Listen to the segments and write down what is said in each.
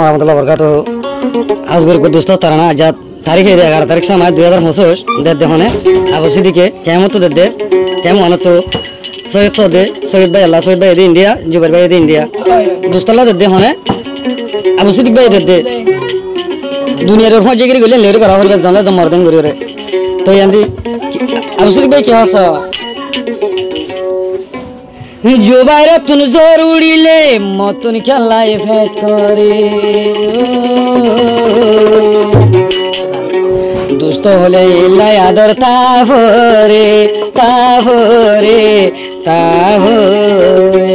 warahmatullahi wabarakatuh. Azgur ko dosto tarana ajat tarikh 11 tarik samay 2025 dedde hone Abu Siddique কেমন তো dedde কেমন আনতো সৈয়দ সদে সৈয়দ ভাই আল্লাহ সৈয়দ ভাই এদি ইন্ডিয়া জুবাইর ভাই এদি India দোস্তলা dedde hone Abu Siddique ভাই dedde দুনিয়ার ওর ফাজে গিরি গলে লের করা হল জানলা তো মর্দন করি রে তো ইয়ান্দি Abu Siddique ভাই কি হাসা जुबाइर तुन जोर उड़ीले मतुन खेलाय फेट करे दुस्त होले इल्लाय आदर ताफरे ताफरे ताफरे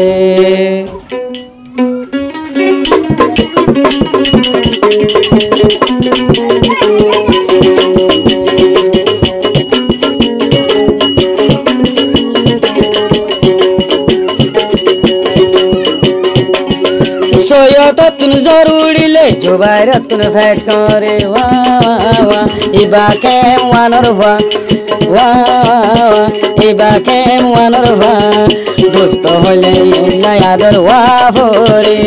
तुन जरूरी ले जुबाइर तुन फैट करे वाह इबा के वानर वाह इबा के वानर दोस्त होले इल्ला यादर वाफरे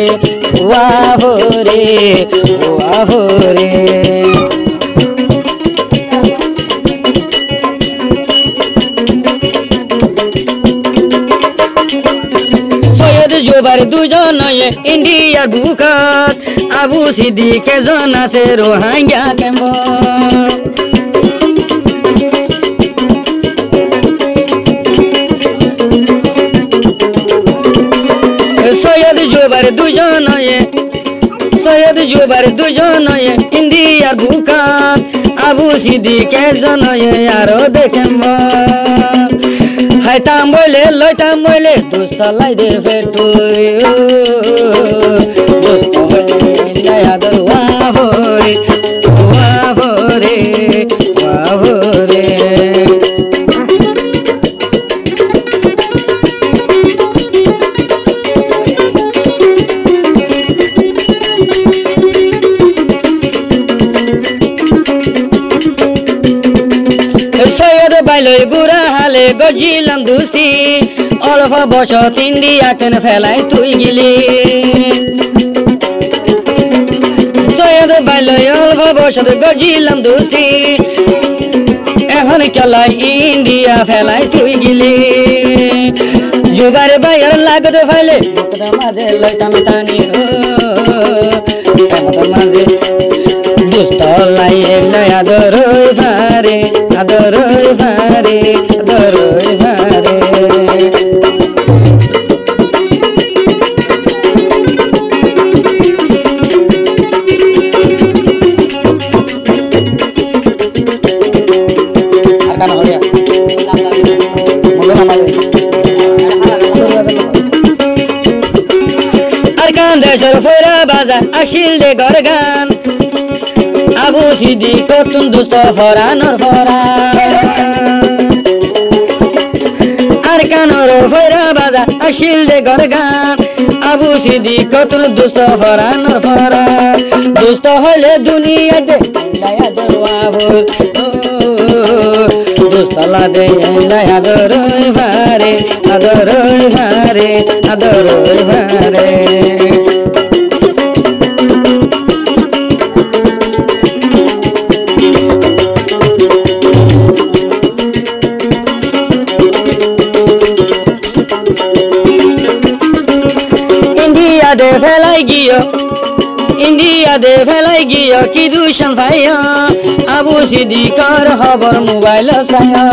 वाफरे वाफरे जुबार दुजन ये इंडिया बुकात Abu Siddique जना से रोहिंग्या के सैयद जुबार दुजन ये इंडिया बुकात Abu Siddique जना ये यारो देखे हायताम बोले दोस्त लाई दे फेटुरी दोस्त बोले नया दर वाफरे वाफरे वाफरे सैयद बाइले गुरा हाले गजिलाम दुस्ती अलफा बसत इंडिया केन फेलाई तुई गिली सैयद बाइले अलफा बसत गजिलाम दुस्ती এখন খেলাই ইন্ডিয়া ফেলাই তুই গিলি জুবারে বাইর লাগতে ফাইলে বুকটা মাঝে লইতাম টানি মাঝে দুষ্ট লাই আদর ফারে আদর ফারে আদর ফারে দেশের ফেরা বাজার আসিল দে গরগান Abu Siddique তুন দুস্ত ফরানোর ফরা আর কানোর ফেরা বাজার আসিল দে গরগান Abu Siddique তুন দুস্ত ফরানোর ফরা দুস্ত হলে দুনিয়াতে লায়া দরওয়াবুর দুস্তলা দে লায়া দরই ভারে আদরই ভারে আদরই ভারে इंडिया दे फैलाई गियो कि दुशन भाइया Abu Siddique खबर मोबाइल साया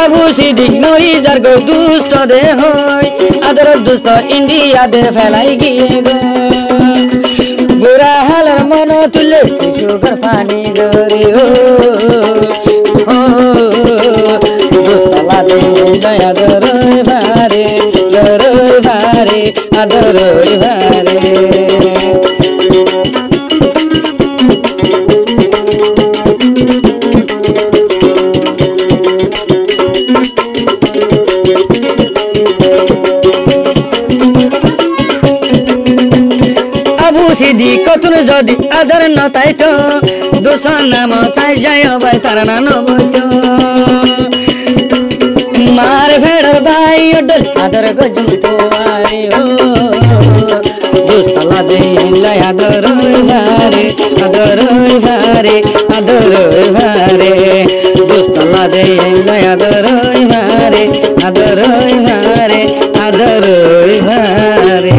Abu Siddique नोरी जरगो दुष्ट दे होय आदर दुष्ट इंडिया दे फैलाई गियो बुरा हालर मन तुले सुगर पानी जोरी हो दुष्ट लादे नया दरई भारे दरई भारे आदरई भारे Abu Siddique तुन जदि आदर नताई तो दोस्तर नाम ताई जाय भाई तारा नाम बोतो मार फेडर भाई अडल आदर गजम तो आए हो দুস্তলা দে ইলাই আদর ভারে আদর ভারে আদর ভারে দুস্তলা দে ইলাই আদর ভারে আদর ভারে আদর ভারে